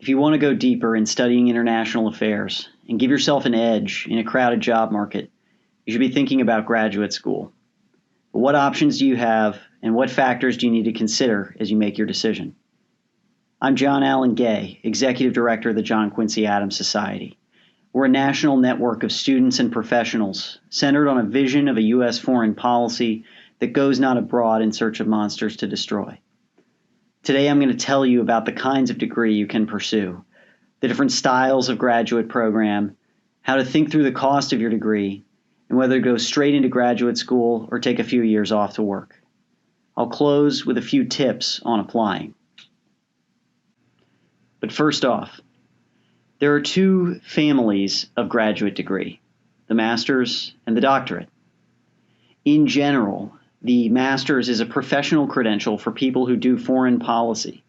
If you want to go deeper in studying international affairs and give yourself an edge in a crowded job market, you should be thinking about graduate school. But what options do you have, and what factors do you need to consider as you make your decision? I'm John Allen Gay, Executive Director of the John Quincy Adams Society. We're a national network of students and professionals centered on a vision of a U.S. foreign policy that goes not abroad in search of monsters to destroy. Today, I'm going to tell you about the kinds of degree you can pursue, the different styles of graduate program, how to think through the cost of your degree, and whether to go straight into graduate school or take a few years off to work. I'll close with a few tips on applying. But first off, there are two families of graduate degree, the master's and the doctorate. In general, the master's is a professional credential for people who do foreign policy.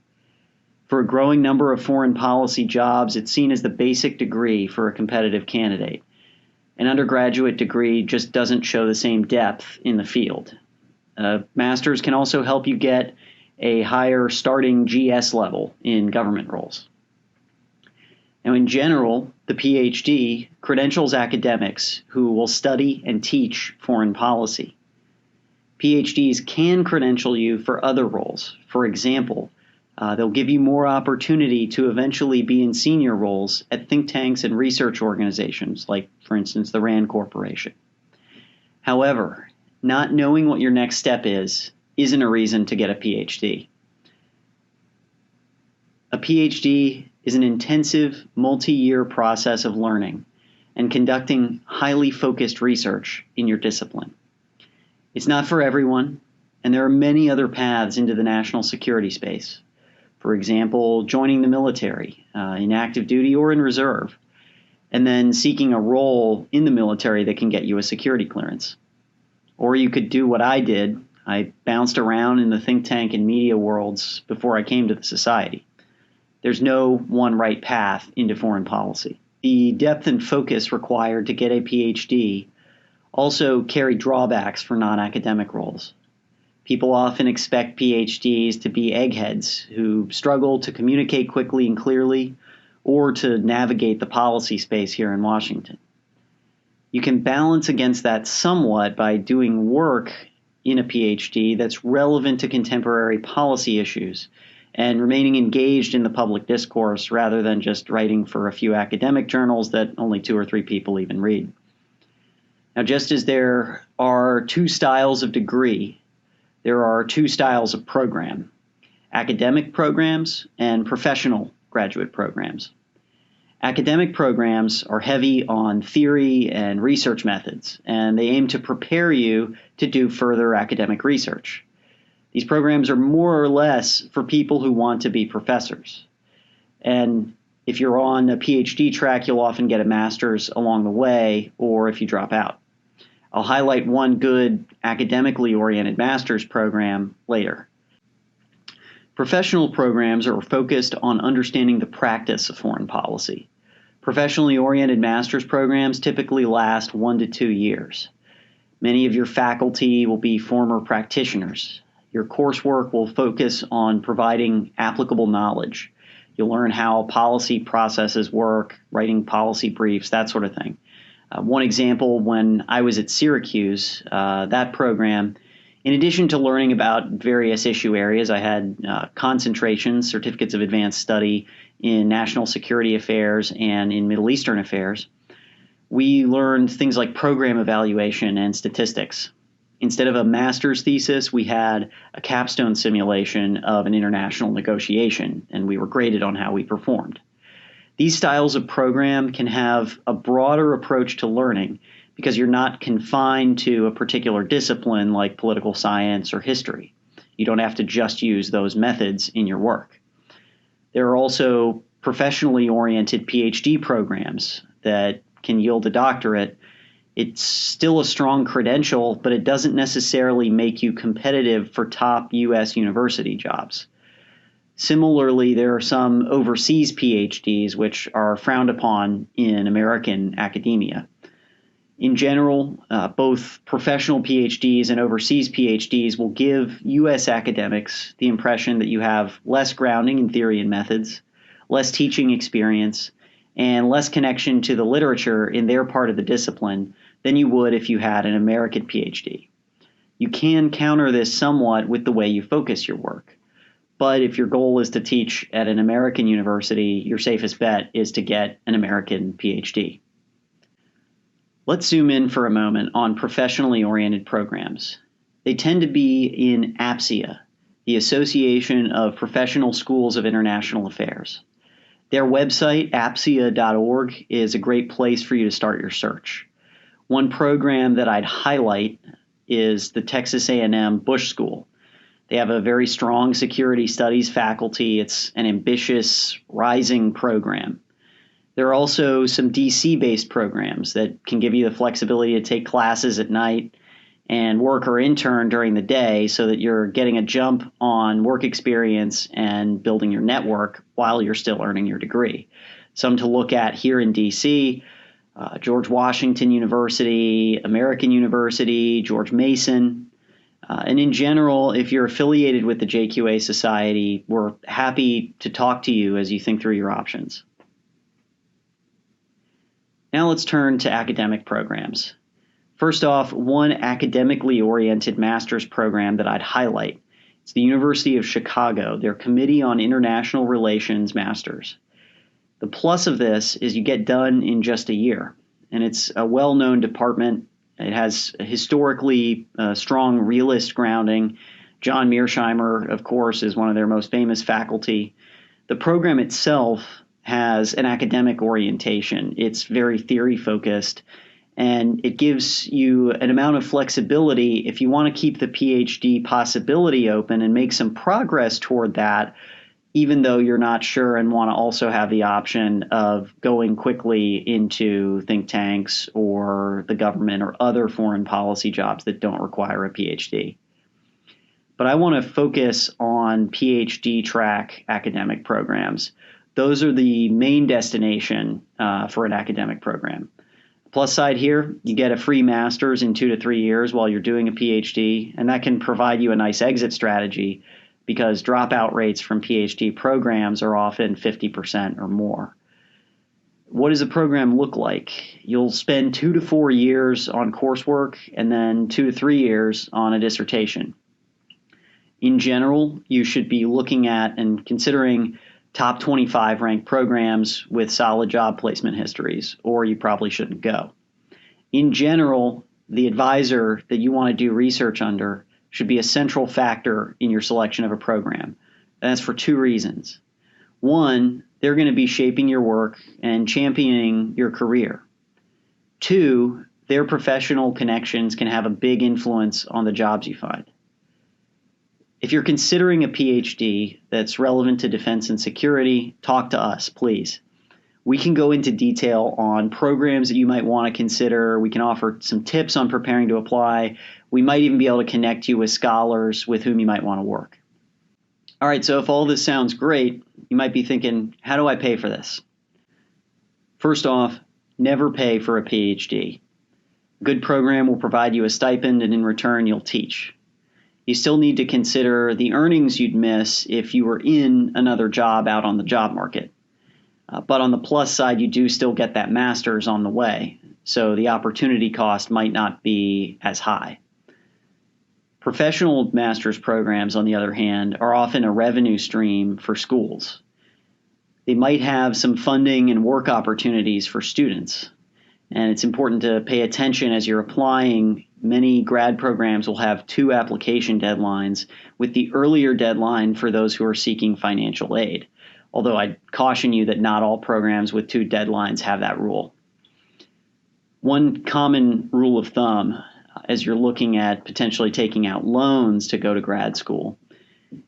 For a growing number of foreign policy jobs, it's seen as the basic degree for a competitive candidate. An undergraduate degree just doesn't show the same depth in the field. Master's can also help you get a higher starting GS level in government roles. Now, in general, the PhD credentials academics who will study and teach foreign policy. PhDs can credential you for other roles. For example, they'll give you more opportunity to eventually be in senior roles at think tanks and research organizations, like, for instance, the Rand Corporation. However, not knowing what your next step isn't a reason to get a PhD. A PhD is an intensive, multi-year process of learning and conducting highly focused research in your discipline. It's not for everyone, and there are many other paths into the national security space. For example, joining the military in active duty or in reserve, and then seeking a role in the military that can get you a security clearance. Or you could do what I did. I bounced around in the think tank and media worlds before I came to the society. There's no one right path into foreign policy. The depth and focus required to get a PhD also carry drawbacks for non-academic roles. People often expect PhDs to be eggheads who struggle to communicate quickly and clearly or to navigate the policy space here in Washington. You can balance against that somewhat by doing work in a PhD that's relevant to contemporary policy issues and remaining engaged in the public discourse rather than just writing for a few academic journals that only 2 or 3 people even read. Now, just as there are two styles of degree, there are two styles of program: academic programs and professional graduate programs. Academic programs are heavy on theory and research methods, and they aim to prepare you to do further academic research. These programs are more or less for people who want to be professors. And if you're on a PhD track, you'll often get a master's along the way, or if you drop out. I'll highlight one good academically oriented master's program later. Professional programs are focused on understanding the practice of foreign policy. Professionally oriented master's programs typically last 1 to 2 years. Many of your faculty will be former practitioners. Your coursework will focus on providing applicable knowledge. You'll learn how policy processes work, writing policy briefs, that sort of thing. One example, when I was at Syracuse, that program, in addition to learning about various issue areas, I had concentrations, certificates of advanced study in national security affairs and in Middle Eastern affairs. We learned things like program evaluation and statistics. Instead of a master's thesis, we had a capstone simulation of an international negotiation, and we were graded on how we performed. These styles of program can have a broader approach to learning because you're not confined to a particular discipline like political science or history. You don't have to just use those methods in your work. There are also professionally oriented PhD programs that can yield a doctorate. It's still a strong credential, but it doesn't necessarily make you competitive for top U.S. university jobs. Similarly, there are some overseas PhDs which are frowned upon in American academia. In general, both professional PhDs and overseas PhDs will give U.S. academics the impression that you have less grounding in theory and methods, less teaching experience, and less connection to the literature in their part of the discipline than you would if you had an American PhD. You can counter this somewhat with the way you focus your work. But if your goal is to teach at an American university, your safest bet is to get an American PhD. Let's zoom in for a moment on professionally oriented programs. They tend to be in APSIA, the Association of Professional Schools of International Affairs. Their website, apsia.org, is a great place for you to start your search. One program that I'd highlight is the Texas A&M Bush School. They have a very strong security studies faculty. It's an ambitious, rising program. There are also some DC-based programs that can give you the flexibility to take classes at night and work or intern during the day so that you're getting a jump on work experience and building your network while you're still earning your degree. Some to look at here in DC, George Washington University, American University, George Mason. And in general, if you're affiliated with the JQA Society, we're happy to talk to you as you think through your options. Now let's turn to academic programs. First off, one academically oriented master's program that I'd highlight. It's the University of Chicago, their Committee on International Relations Masters. The plus of this is you get done in just a year, and it's a well-known department. It has a historically strong realist grounding. John Mearsheimer, of course, is one of their most famous faculty. The program itself has an academic orientation. It's very theory-focused, and it gives you an amount of flexibility if you want to keep the PhD possibility open and make some progress toward that, even though you're not sure and want to also have the option of going quickly into think tanks or the government or other foreign policy jobs that don't require a PhD. But I want to focus on PhD track academic programs. Those are the main destination for an academic program. Plus side here, you get a free master's in 2 to 3 years while you're doing a PhD, and that can provide you a nice exit strategy because dropout rates from PhD programs are often 50% or more. What does a program look like? You'll spend 2 to 4 years on coursework and then 2 to 3 years on a dissertation. In general, you should be looking at and considering top 25 ranked programs with solid job placement histories, or you probably shouldn't go. In general, the advisor that you want to do research under should be a central factor in your selection of a program. And that's for 2 reasons. One, they're going to be shaping your work and championing your career. 2, their professional connections can have a big influence on the jobs you find. If you're considering a PhD that's relevant to defense and security, talk to us, please. We can go into detail on programs that you might want to consider. We can offer some tips on preparing to apply. We might even be able to connect you with scholars with whom you might want to work. All right, so if all this sounds great, you might be thinking, how do I pay for this? First off, never pay for a PhD. A good program will provide you a stipend, and in return, you'll teach. You still need to consider the earnings you'd miss if you were in another job out on the job market. But on the plus side, you do still get that master's on the way, so the opportunity cost might not be as high. Professional master's programs, on the other hand, are often a revenue stream for schools. They might have some funding and work opportunities for students, and it's important to pay attention as you're applying. Many grad programs will have 2 application deadlines, with the earlier deadline for those who are seeking financial aid. Although I'd caution you that not all programs with 2 deadlines have that rule. One common rule of thumb as you're looking at potentially taking out loans to go to grad school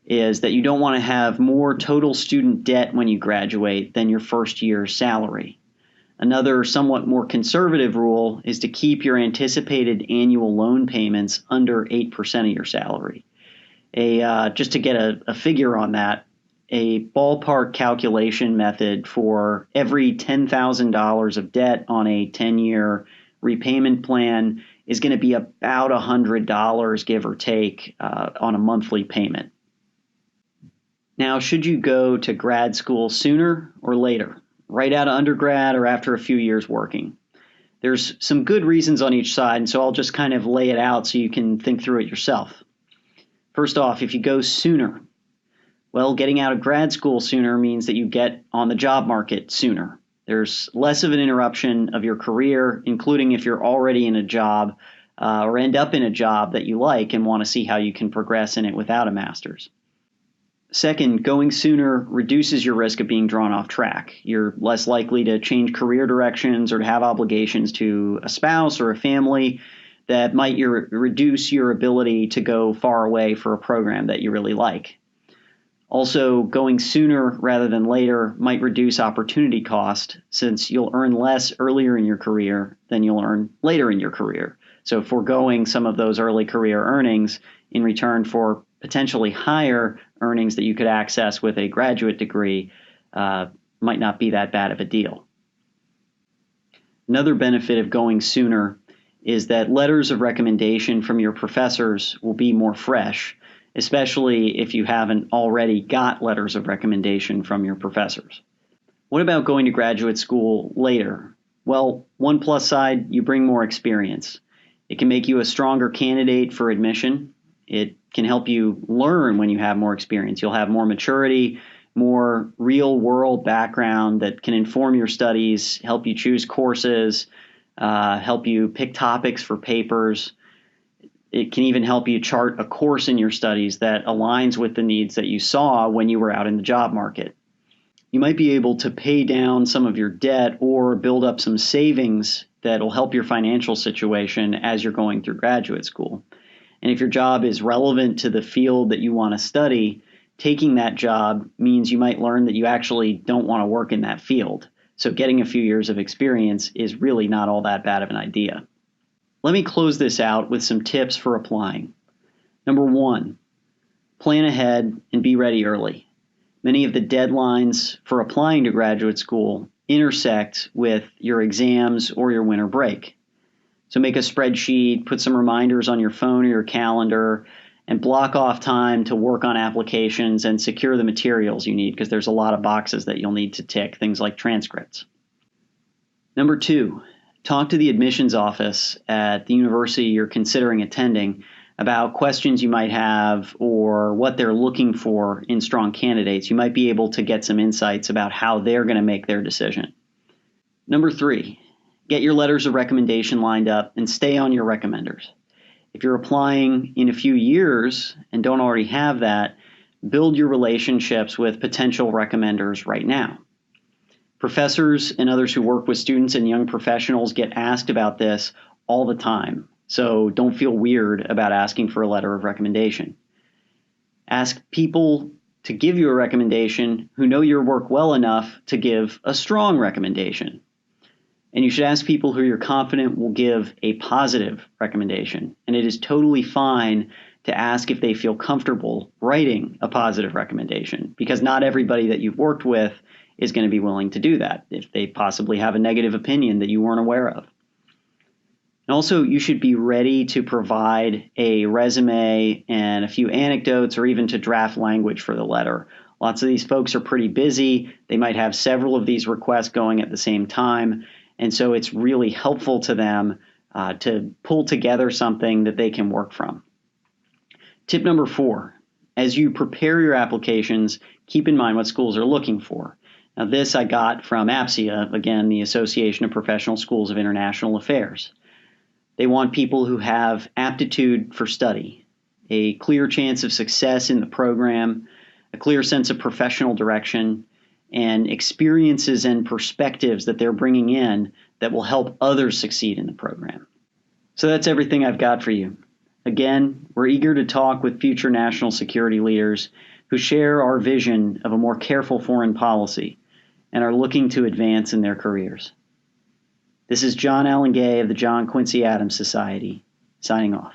is that you don't want to have more total student debt when you graduate than your first year's salary. Another somewhat more conservative rule is to keep your anticipated annual loan payments under 8% of your salary. Just to get a figure on that, a ballpark calculation method for every $10,000 of debt on a 10-year repayment plan is going to be about $100, give or take, on a monthly payment. Now, should you go to grad school sooner or later, right out of undergrad or after a few years working? There's some good reasons on each side, and so I'll just kind of lay it out so you can think through it yourself. First off, if you go sooner, well, getting out of grad school sooner means that you get on the job market sooner. There's less of an interruption of your career, including if you're already in a job or end up in a job that you like and want to see how you can progress in it without a master's. Second, going sooner reduces your risk of being drawn off track. You're less likely to change career directions or to have obligations to a spouse or a family that might reduce your ability to go far away for a program that you really like. Also, going sooner rather than later might reduce opportunity cost since you'll earn less earlier in your career than you'll earn later in your career. So foregoing some of those early career earnings in return for potentially higher earnings that you could access with a graduate degree might not be that bad of a deal. Another benefit of going sooner is that letters of recommendation from your professors will be more fresh, especially if you haven't already got letters of recommendation from your professors. What about going to graduate school later? Well, one plus side, you bring more experience. It can make you a stronger candidate for admission. It can help you learn when you have more experience. You'll have more maturity, more real world background that can inform your studies, help you choose courses, help you pick topics for papers. It can even help you chart a course in your studies that aligns with the needs that you saw when you were out in the job market. You might be able to pay down some of your debt or build up some savings that will help your financial situation as you're going through graduate school. And if your job is relevant to the field that you want to study, taking that job means you might learn that you actually don't want to work in that field. So getting a few years of experience is really not all that bad of an idea. Let me close this out with some tips for applying. Number one, plan ahead and be ready early. Many of the deadlines for applying to graduate school intersect with your exams or your winter break. So make a spreadsheet, put some reminders on your phone or your calendar, and block off time to work on applications and secure the materials you need because there's a lot of boxes that you'll need to tick, things like transcripts. Number two, talk to the admissions office at the university you're considering attending about questions you might have or what they're looking for in strong candidates. You might be able to get some insights about how they're going to make their decision. Number three, get your letters of recommendation lined up and stay on your recommenders. If you're applying in a few years and don't already have that, build your relationships with potential recommenders right now. Professors and others who work with students and young professionals get asked about this all the time, so don't feel weird about asking for a letter of recommendation. Ask people to give you a recommendation who know your work well enough to give a strong recommendation. And you should ask people who you're confident will give a positive recommendation. And it is totally fine to ask if they feel comfortable writing a positive recommendation, because not everybody that you've worked with is going to be willing to do that if they possibly have a negative opinion that you weren't aware of. And also, you should be ready to provide a resume and a few anecdotes or even to draft language for the letter. Lots of these folks are pretty busy. They might have several of these requests going at the same time. And so it's really helpful to them to pull together something that they can work from. Tip number 4, as you prepare your applications, keep in mind what schools are looking for. Now, this I got from APSIA, again, the Association of Professional Schools of International Affairs. They want people who have aptitude for study, a clear chance of success in the program, a clear sense of professional direction, and experiences and perspectives that they're bringing in that will help others succeed in the program. So that's everything I've got for you. Again, we're eager to talk with future national security leaders who share our vision of a more careful foreign policy and are looking to advance in their careers. This is John Allen Gay of the John Quincy Adams Society, signing off.